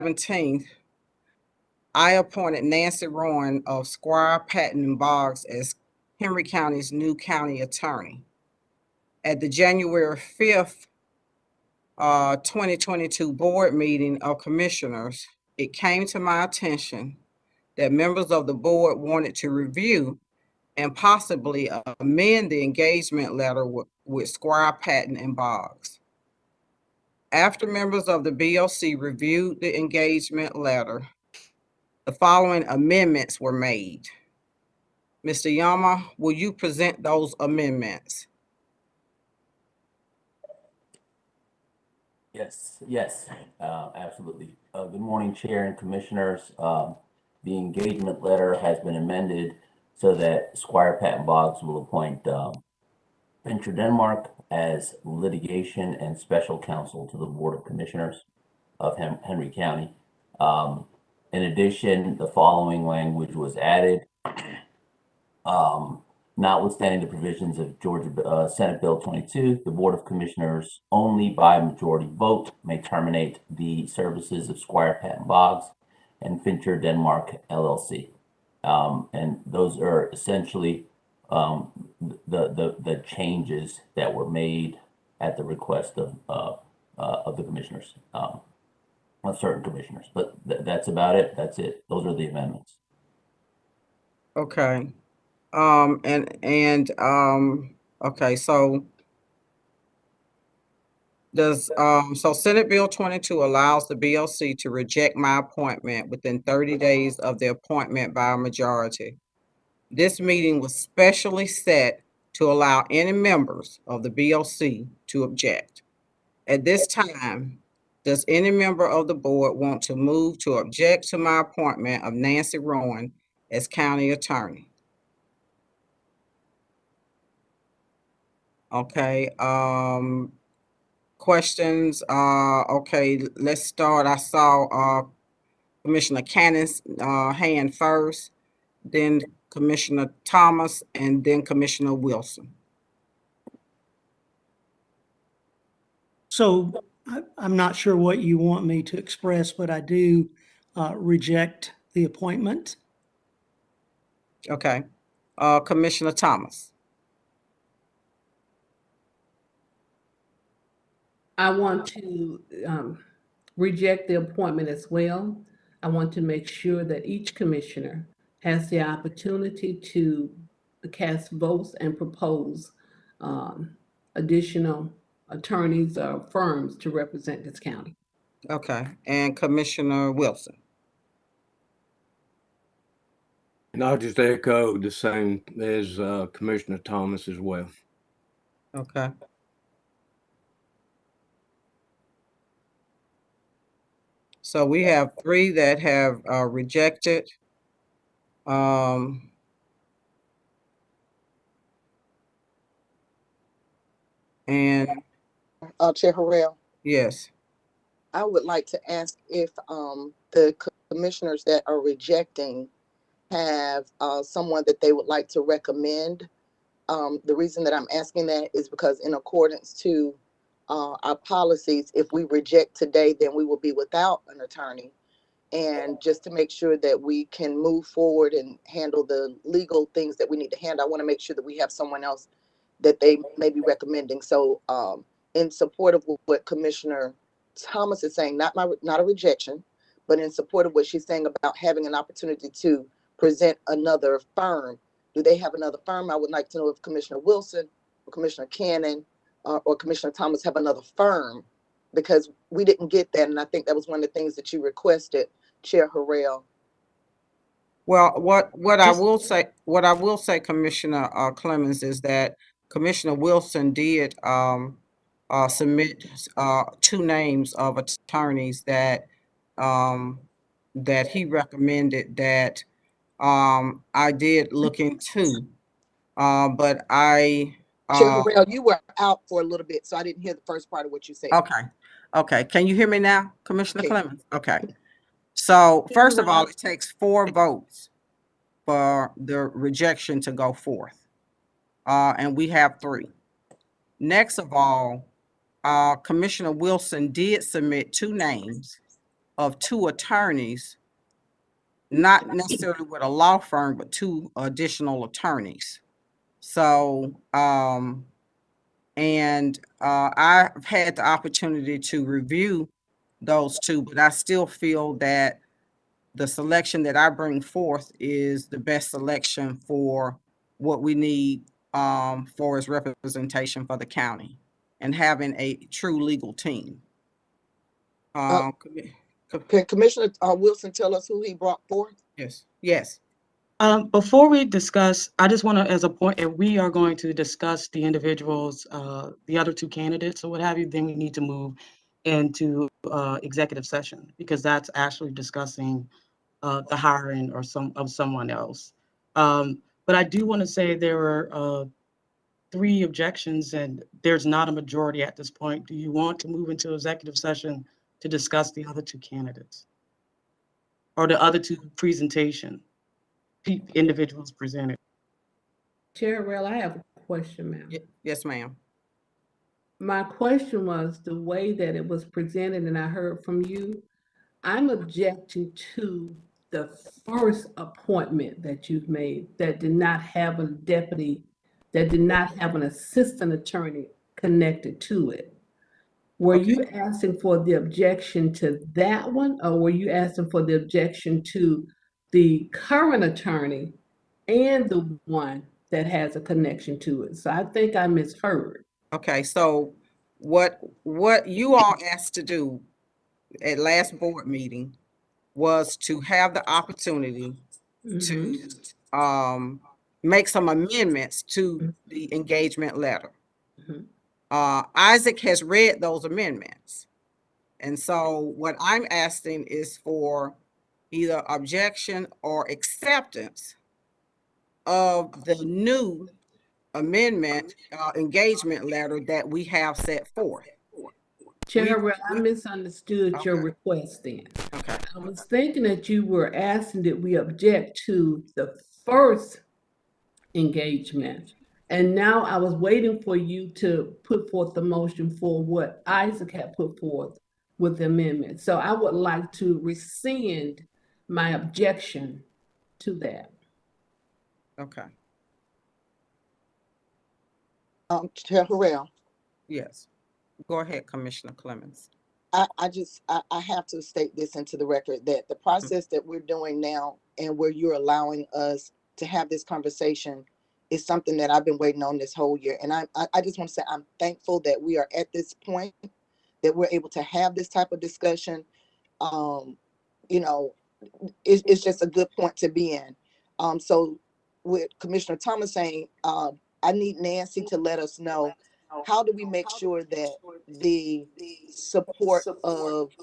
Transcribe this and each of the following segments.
17th, I appointed Nancy Rowan of Squire, Patton, and Boggs as Henry County's new county attorney. At the January 5th, 2022 board meeting of commissioners, it came to my attention that members of the board wanted to review and possibly amend the engagement letter with Squire, Patton, and Boggs. After members of the BOC reviewed the engagement letter, the following amendments were made. Mr. Yama, will you present those amendments? Yes, absolutely. Good morning, Chair and Commissioners. The engagement letter has been amended so that Squire Patton Boggs will appoint Venture Denmark as litigation and special counsel to the Board of Commissioners of Henry County. In addition, the following language was added. Notwithstanding the provisions of Georgia Senate Bill 22, the Board of Commissioners only by majority vote may terminate the services of Squire Patton Boggs and Fincher Denmark LLC. And those are essentially the changes that were made at the request of the commissioners, of certain commissioners. But that's about it. That's it. Those are the amendments. Okay. Okay, so Senate Bill 22 allows the BOC to reject my appointment within 30 days of the appointment by a majority. This meeting was specially set to allow any members of the BOC to object. At this time, does any member of the board want to move to object to my appointment of Nancy Rowan as county attorney? Okay, questions? Okay, let's start. I saw Commissioner Cannon's hand first, then Commissioner Thomas, and then Commissioner Wilson. So I'm not sure what you want me to express, but I do reject the appointment. Okay, Commissioner Thomas. I want to reject the appointment as well. I want to make sure that each commissioner has the opportunity to cast votes and propose additional attorneys or firms to represent this county. Okay, and Commissioner Wilson. And I'll just echo the same as Commissioner Thomas as well. Okay. So we have 3 that have rejected. And Chair Harrell, yes. I would like to ask if the commissioners that are rejecting have someone that they would like to recommend. The reason that I'm asking that is because in accordance to our policies, if we reject today, then we will be without an attorney. And just to make sure that we can move forward and handle the legal things that we need to handle, I want to make sure that we have someone else that they may be recommending. So in support of what Commissioner Thomas is saying, not a rejection, but in support of what she's saying about having an opportunity to present another firm. Do they have another firm? I would like to know if Commissioner Wilson or Commissioner Cannon or Commissioner Thomas have another firm, because we didn't get that. And I think that was one of the things that you requested, Chair Harrell. Well, I will say, Commissioner Clemens, is that Commissioner Wilson did submit 2 names of attorneys that he recommended that I did look into, but I. Chair Harrell, you were out for a little bit, so I didn't hear the first part of what you said. Okay. Can you hear me now, Commissioner Clemens? Okay. So first of all, it takes 4 votes for the rejection to go forth, and we have 3. Next of all, Commissioner Wilson did submit 2 names of 2 attorneys, not necessarily with a law firm, but 2 additional attorneys. So, I've had the opportunity to review those 2, but I still feel that the selection that I bring forth is the best selection for what we need, for its representation for the county and having a true legal team. Commi- Can Commissioner Wilson tell us who he brought forth? Yes, yes. Before we discuss, I just want to, as a point, if we are going to discuss the individuals, the other 2 candidates or what have you, then we need to move into executive session because that's actually discussing the hiring or someone else. But I do want to say there were 3 objections and there's not a majority at this point. Do you want to move into executive session to discuss the other 2 candidates or the other 2 individuals presented? Chair Harrell, I have a question, ma'am. Yes, ma'am. My question was the way that it was presented, and I heard from you, I'm objecting to the first appointment that you've made that did not have a deputy, that did not have an assistant attorney connected to it. Were Okay. you asking for the objection to that one, or were you asking for the objection to the current attorney and the one that has a connection to it? So I think I misheard. Okay, so what you all asked to do at last board meeting was to have the opportunity to make some amendments to the engagement letter. Mhm. Isaac has read those amendments. And so what I'm asking is for either objection or acceptance of the new amendment, engagement letter that we have set forth. Chair We- Harrell, I misunderstood your Okay. request then. Okay, I was thinking that you were asking that we object to the first engagement. And now I was waiting for you to put forth the motion for what Isaac had put forth with the amendment. So I would like to rescind my objection to that. okay, Chair Harrell, yes. Go ahead, Commissioner Clemens. I have to state this into the record that the process that we're doing now and where you're allowing us to have this conversation is something that I've been waiting on this whole year. And I just want to say I'm thankful that we are at this point, that we're able to have this type of discussion. You know, it's just a good point to be in. So with Commissioner Thomas saying, I need Nancy to let us know, how do we make sure that the support of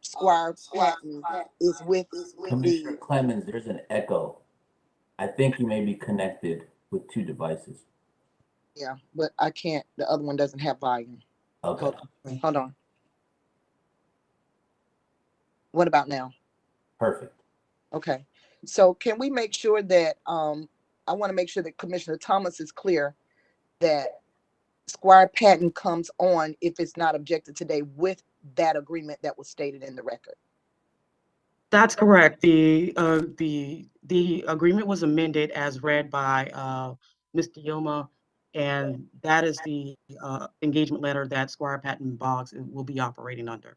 Squire Patton is with Commissioner the, Clemens, there's an echo. I think you may be connected with 2 devices. yeah, but I can't, the other one doesn't have volume. Okay. Hold on. What about now? Perfect. Okay, so can we make sure that, I want to make sure that Commissioner Thomas is clear that Squire Patton comes on if it's not objected today with that agreement that was stated in the record. That's correct. The agreement was amended as read by Mr. Yoma, and that is the engagement letter that Squire Patton Boggs will be operating under.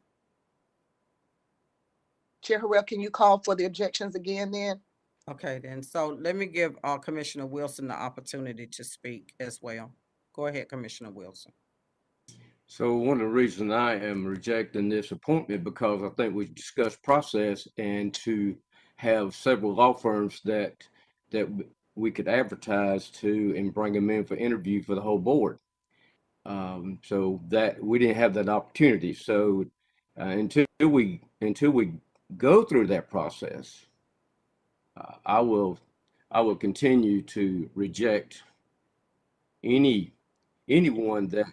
Chair Harrell, can you call for the objections again then? Okay, then, so let me give Commissioner Wilson the opportunity to speak as well. Go ahead, Commissioner Wilson. So one of the reasons I am rejecting this appointment because I think we discussed process and to have several law firms that we could advertise to and bring them in for interview for the whole board. So that we didn't have that opportunity. So until we go through that process, I will continue to reject anyone that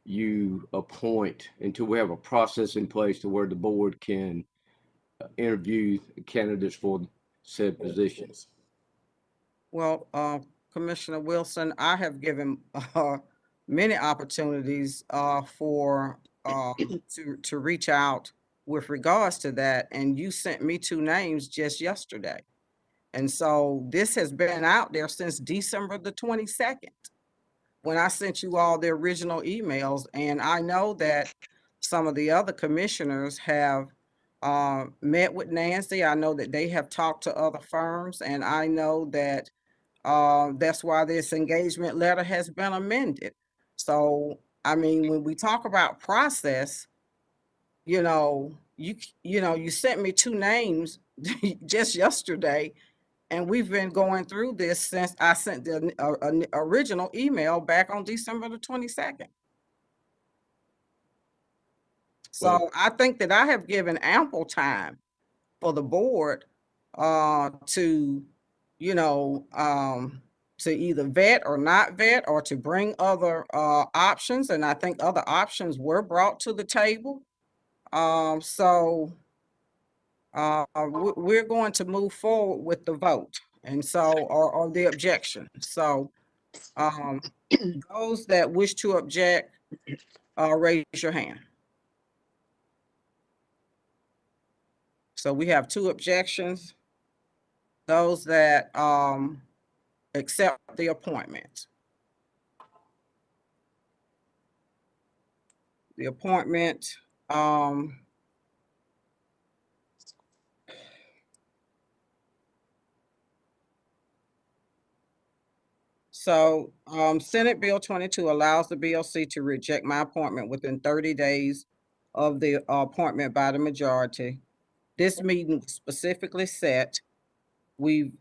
you appoint until we have a process in place to where the board can interview candidates for said positions. Well, Commissioner Wilson, I have given many opportunities for to reach out with regards to that, and you sent me 2 names just yesterday. And so this has been out there since December the 22nd, when I sent you all the original emails. And I know that some of the other commissioners have met with Nancy. I know that they have talked to other firms, and I know that that's why this engagement letter has been amended. So, I mean, when we talk about process, you know, you sent me 2 names just yesterday, and we've been going through this since I sent the original email back on December the 22nd. So Well- I think that I have given ample time for the board to, to either vet or not vet, or to bring other options. And I think other options were brought to the table. We're going to move forward with the vote, and so, or the objection. So those that wish to object, raise your hand. So we have 2 objections. Those that accept the appointment. The appointment, so Senate Bill 22 allows the BOC to reject my appointment within 30 days of the appointment by the majority. This meeting was specifically set. We've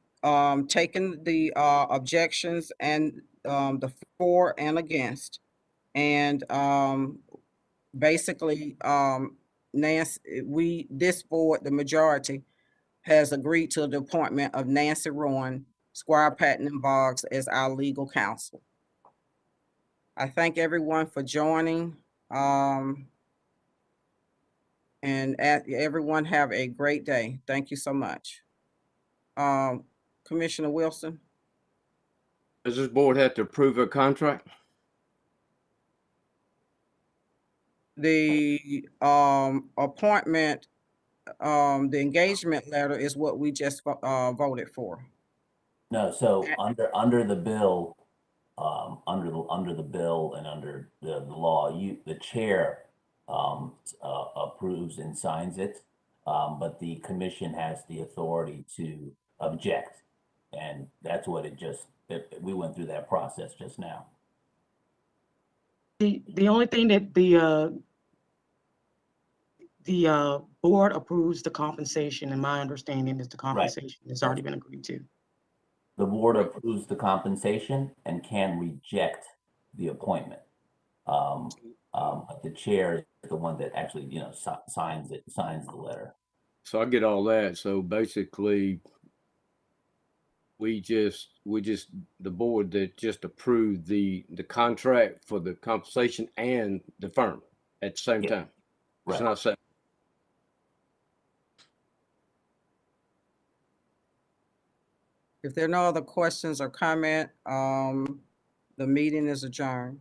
taken the objections and the for and against. And basically, Nancy, this board, the majority, has agreed to the appointment of Nancy Rowan, Squire Patton and Boggs as our legal counsel. I thank everyone for joining. And everyone have a great day. Thank you so much. Commissioner Wilson? Does this board have to approve a contract? The appointment, the engagement letter is what we just voted for. No, so under the bill, under the bill and under the law, the chair approves and signs it, but the commission has the authority to object, and that's what we went through that process just now. The only thing that the board approves the compensation, and my understanding is the compensation has already been agreed to. The board approves the compensation and can reject the appointment. But the chair is the one that actually, signs the letter. So I get all that. So basically, the board that just approved the contract for the compensation and the firm at the same time. It's Right. not separate. If there are no other questions or comment, the meeting is adjourned.